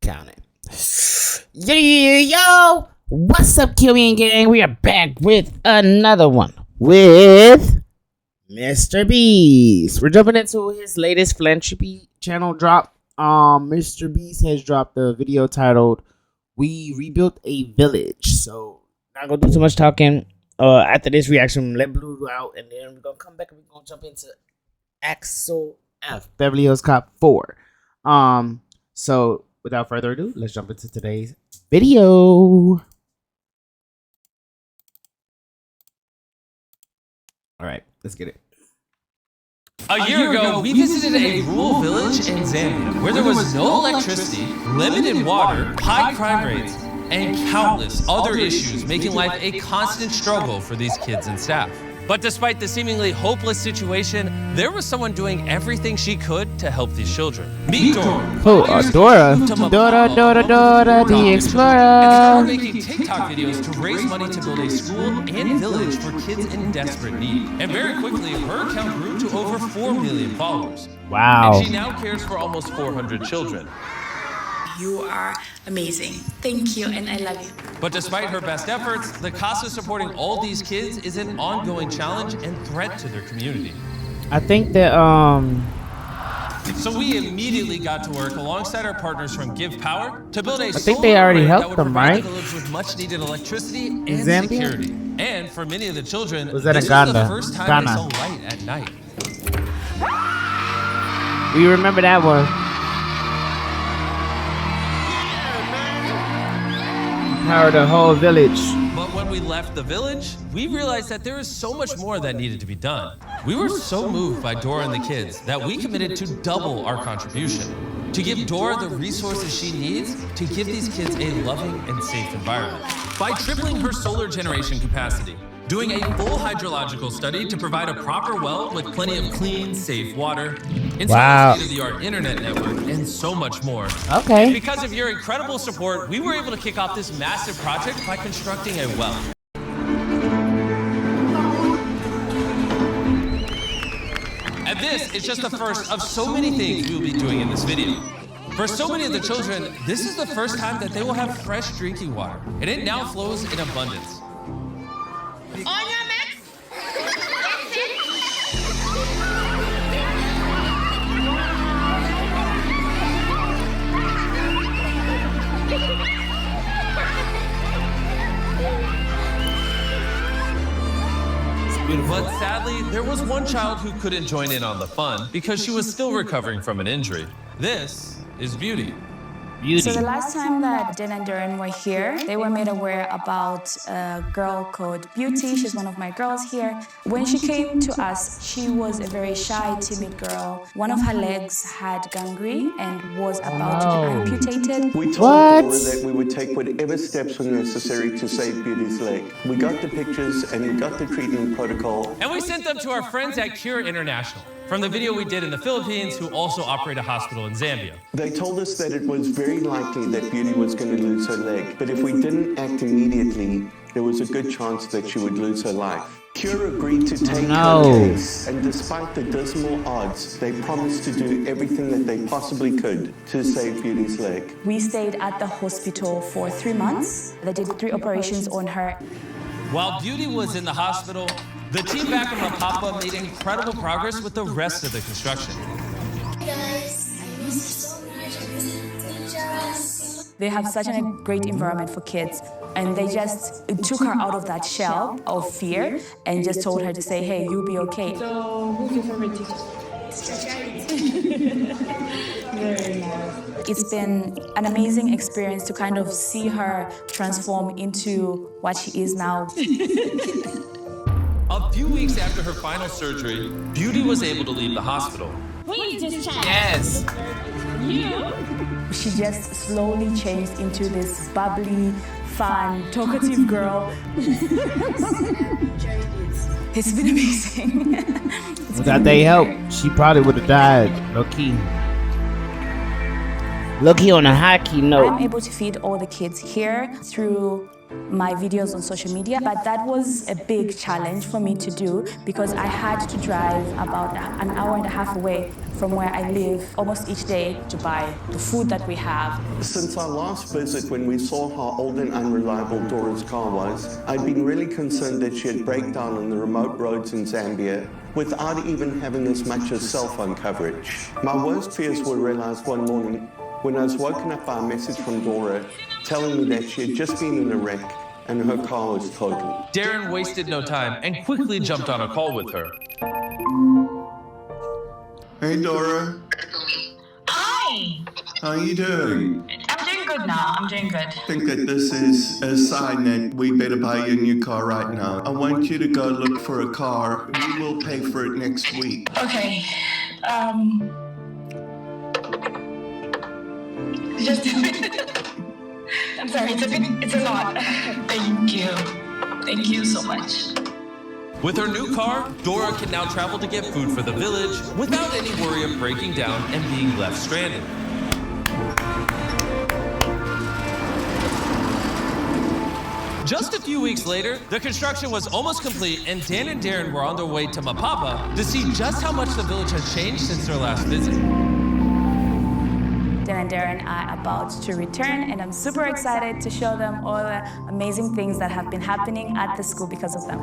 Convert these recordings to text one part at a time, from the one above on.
counting. Yo, what's up, KEOIAN gang? We are back with another one with Mr. Beast. We're jumping into his latest philanthropy channel drop. Mr. Beast has dropped a video titled "We Rebuilt a Village." So not gonna do too much talking. After this reaction, let Blue out, and then we're gonna come back and we're gonna jump into Axel F. Beverly Hills Cop 4. So without further ado, let's jump into today's video. All right, let's get it. A year ago, we visited a rural village in Zambia where there was no electricity, limited water, high crime rates, and countless other issues making life a constant struggle for these kids and staff. But despite the seemingly hopeless situation, there was someone doing everything she could to help these children. Meet Dora. Oh, Dora the Explorer. And started making TikTok videos to raise money to build a school and village for kids in desperate need. And very quickly, her account grew to over 4 million followers. Wow. And she now cares for almost 400 children. You are amazing. Thank you, and I love you. But despite her best efforts, the cost of supporting all these kids is an ongoing challenge and threat to their community. I think that So we immediately got to work alongside our partners from Give Power to build a think they already solar array helped that would them, provide right? the village with much needed electricity and Zambia? security. And for many of the children, Was that this in was the Ghana? first time Ghana. they saw light at night. we remember that one. Power the whole village. But when we left the village, we realized that there is so much more that needed to be done. We were so moved by Dora and the kids that we committed to double our contribution, to give Dora the resources she needs to give these kids a loving and safe environment. By tripling her solar generation capacity, doing a full hydrological study to provide a proper well with plenty of clean, safe water, installing Wow. a state-of-the-art internet network, and so much more. Okay. Because of your incredible support, we were able to kick off this massive project by constructing a well. And this is just the first of so many things we will be doing in this video. For so many of the children, this is the first time that they will have fresh drinking water, and it now flows in abundance. On your marks. But sadly, there was one child who couldn't join in on the fun because she was still recovering from an injury. This is Beauty. Beauty. So the last time that Dan and Darren were here, they were made aware about a girl called Beauty. She's one of my girls here. When she came to us, she was a very shy, timid girl. One of her legs had gangrene and was about to be amputated. We told What? Dora that we would take whatever steps were necessary to save Beauty's leg. We got the pictures and we got the treatment protocol. And we sent them to our friends at Cure International from the video we did in the Philippines, who also operate a hospital in Zambia. They told us that it was very likely that Beauty was going to lose her leg, but if we didn't act immediately, there was a good chance that she would lose her life. Cure agreed to take No. her case, and despite the dismal odds, they promised to do everything that they possibly could to save Beauty's leg. We stayed at the hospital for 3 months. They did 3 operations on her. While Beauty was in the hospital, the team back in La Papa made incredible progress with the rest of the construction. Guys, I miss you so much. I miss you, teachers. They have such a great environment for kids, and they just took her out of that shell of fear and just told her to say, hey, you'll be okay. So, who's your favorite teacher? Very nice. It's been an amazing experience to kind of see her transform into what she is now. A few weeks after her final surgery, Beauty was able to leave the hospital. Please just chat. Yes. You? She just slowly changed into this bubbly, fun, talkative girl. It's been amazing. Without they help, she probably would have died. Low key. Low key on a high key note. I'm able to feed all the kids here through my videos on social media, but that was a big challenge for me to do because I had to drive about an hour and a half away from where I live almost each day to buy the food that we have. Since our last visit, when we saw how old and unreliable Dora's car was, I'd been really concerned that she'd break down on the remote roads in Zambia without even having as much as cell phone coverage. My worst fears were realized one morning when I was woken up by a message from Dora telling me that she had just been in a wreck and her car was totaled. Darren wasted no time and quickly jumped on a call with her. Hey Dora, Hi! how are you doing? I'm doing good now. I'm doing good. I think that this is a sign that we better buy you a new car right now. I want you to go look for a car. We will pay for it next week. Okay. Just I'm sorry, it's a lot. Thank you. Thank you so much. With her new car, Dora can now travel to get food for the village without any worry of breaking down and being left stranded. Just a few weeks later, the construction was almost complete and Dan and Darren were on their way to Mapapa to see just how much the village has changed since their last visit. Dan and Darren are about to return, and I'm super excited to show them all the amazing things that have been happening at the school because of them.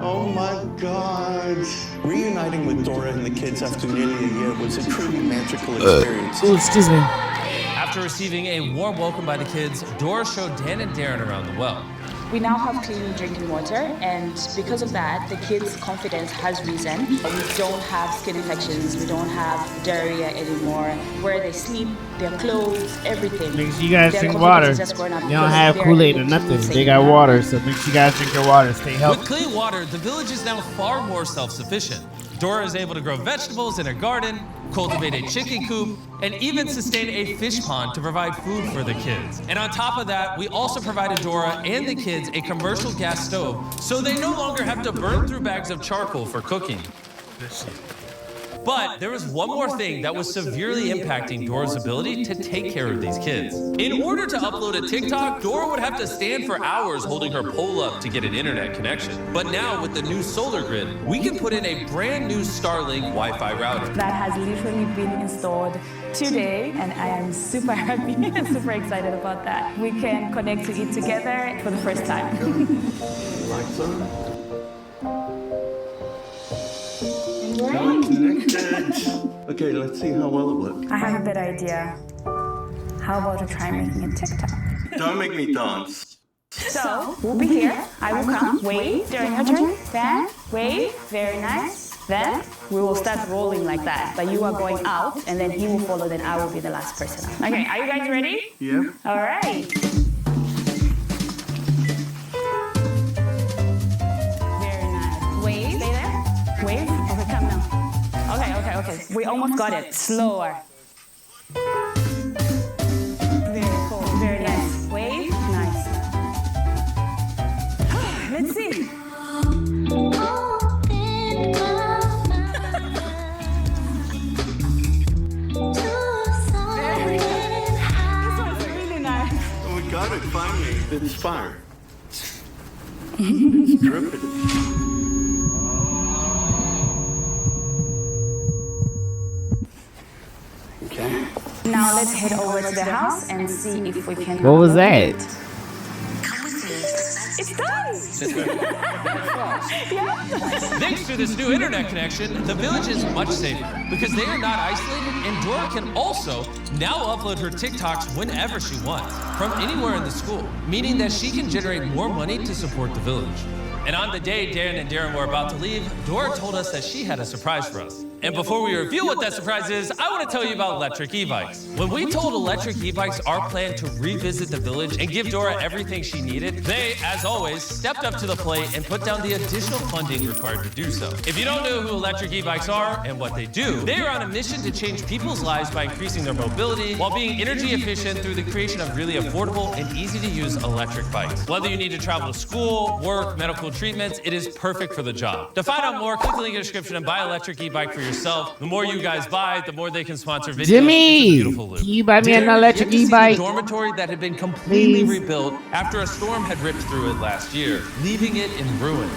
Oh my God. Reuniting with Dora and the kids after nearly a year was a truly magical experience. Oh, excuse me. After receiving a warm welcome by the kids, Dora showed Dan and Darren around the well. We now have clean drinking water, and because of that, the kids' confidence has risen. We don't have skin infections, we don't have diarrhea anymore. Where they sleep, their clothes, everything. Make sure you guys Their drink confidence water. is just growing up They don't because have they're Kool-Aid or able to nothing. say They got no. water, so make sure you guys drink your water. Stay With healthy. clean water, the village is now far more self-sufficient. Dora is able to grow vegetables in her garden, cultivate a chicken coop, and even sustain a fish pond to provide food for the kids. And on top of that, we also provided Dora and the kids a commercial gas stove, so they no longer have to burn through bags of charcoal for cooking. But there was one more thing that was severely impacting Dora's ability to take care of these kids. In order to upload a TikTok, Dora would have to stand for hours holding her pole up to get an internet connection. But now with the new solar grid, we can put in a brand new Starlink Wi-Fi router. That has literally been installed today, and I am super happy and super excited about that. We can connect to it together for the first time. Lights on. Connected. Okay, let's see how well it works. I have a better idea. How about we try making a TikTok? Don't make me dance. So, we'll be here. I will come, wave during your turn, then wave, very nice. Then we will start rolling like that. But you are going out, and then he will follow, then I will be the last person out. Okay, are you guys ready? Yeah. All right. Very nice. Wave, stay there. Wave, okay, come now. Okay. We almost got it. Slower. Very cool, very nice. Wave, nice. Let's see. Really nice. Oh, we got it finally. It's fire. It's dripping. Okay. Now let's head over to the house and see if we can. What was that? It's done. Thanks to this new internet connection, the village is much safer because they are not isolated, and Dora can also now upload her TikToks whenever she wants, from anywhere in the school, meaning that she can generate more money to support the village. And on the day Dan and Darren were about to leave, Dora told us that she had a surprise for us. And before we reveal what that surprise is, I want to tell you about electric e-bikes. When we told electric e-bikes our plan to revisit the village and give Dora everything she needed, they, as always, stepped up to the plate and put down the additional funding required to do so. If you don't know who electric e-bikes are and what they do, they are on a mission to change people's lives by increasing their mobility while being energy efficient through the creation of really affordable and easy to use electric bikes. Whether you need to travel to school, work, medical treatments, it is perfect for the job. To find out more, click the link in the description and buy an electric e-bike for yourself yourself. The more you guys buy, the more they can sponsor videos. Jimmy, it's a beautiful loop. can you buy me an Darren, electric you get to see e-bike? the dormitory that had been completely Please. rebuilt after a storm had ripped through it last year, leaving it in ruins.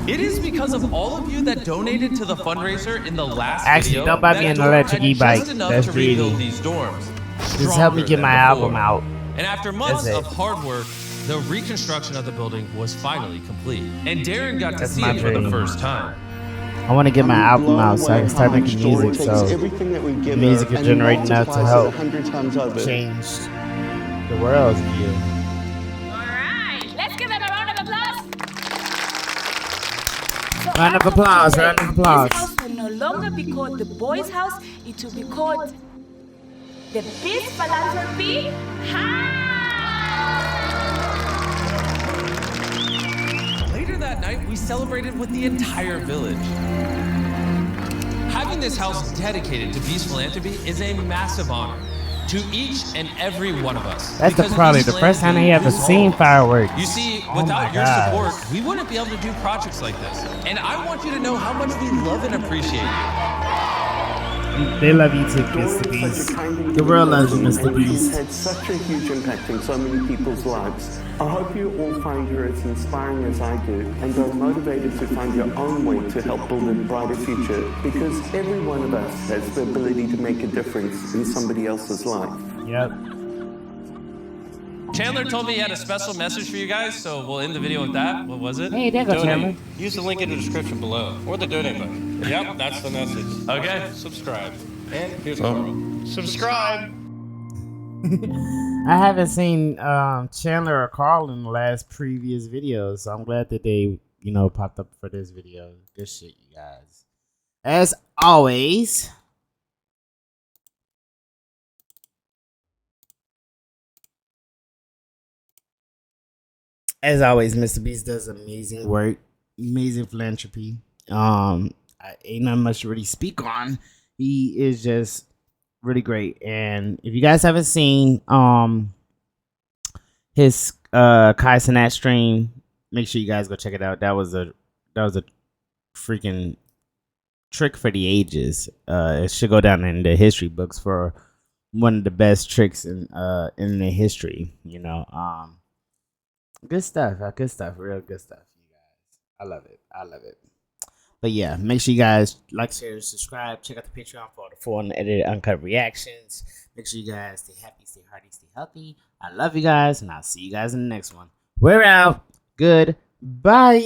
It is because of all of you that donated to the fundraiser in the last Actually, video don't buy me that an Dorm electric had e-bike. just enough That's to rebuild greedy. these dorms. Just help me stronger get than my before. album out. And after months That's it. of hard work, the reconstruction of the building was finally complete. And Darren got to That's see my it for the dream. first time. I want to get my I'm album blown out so I away can start how making much Dora music. takes So everything that we give music her is and generating enough to multiplies help it 100 times over. change the world's view. Alright, let's give them a round of applause. Round of applause, round of applause. This house will no longer be called the boys' house, it will be called the Peace Philanthropy Later that night, we celebrated with the entire village. Having this house dedicated to Beast Philanthropy is a massive honor to each and every one of us. That's because probably Beast the first time they Philanthropy ever is seen all of us. fireworks. You see, Oh without my your gosh. support, we wouldn't be able to do projects like this. And I want you to know how much we love and appreciate you. They love you too, Dora Mr. is Beast. such a kind and The giving world loves you, person, Mr. and she's Beast. had such a huge impact in so many people's lives. I hope you all find her as inspiring as I do and are motivated to find your own way to help build a brighter future, because every one of us has the ability to make a difference in somebody else's life. Yep. Chandler told me he had a special message for you guys, so we'll end the video with that. What was it? Hey, there go Chandler. Use the link in the description below or the donate button. Yep, that's the message. Okay. Subscribe. And here's Carl. Subscribe. I haven't seen Chandler or Carl in the last previous videos, so I'm glad that they, popped up for this video. Good shit, you guys. As always, Mr. Beast does amazing work, amazing philanthropy. Ain't not much to really speak on. He is just really great. And if you guys haven't seen his Kai Cenat stream, make sure you guys go check it out. That was a freaking trick for the ages. It should go down in the history books for one of the best tricks in the history. Good stuff. Real good stuff, you guys. I love it. But yeah, make sure you guys like, share, and subscribe. Check out the Patreon for the full unedited, uncut reactions. Make sure you guys stay happy, stay hearty, stay healthy. I love you guys, and I'll see you guys in the next one. We're out. Goodbye.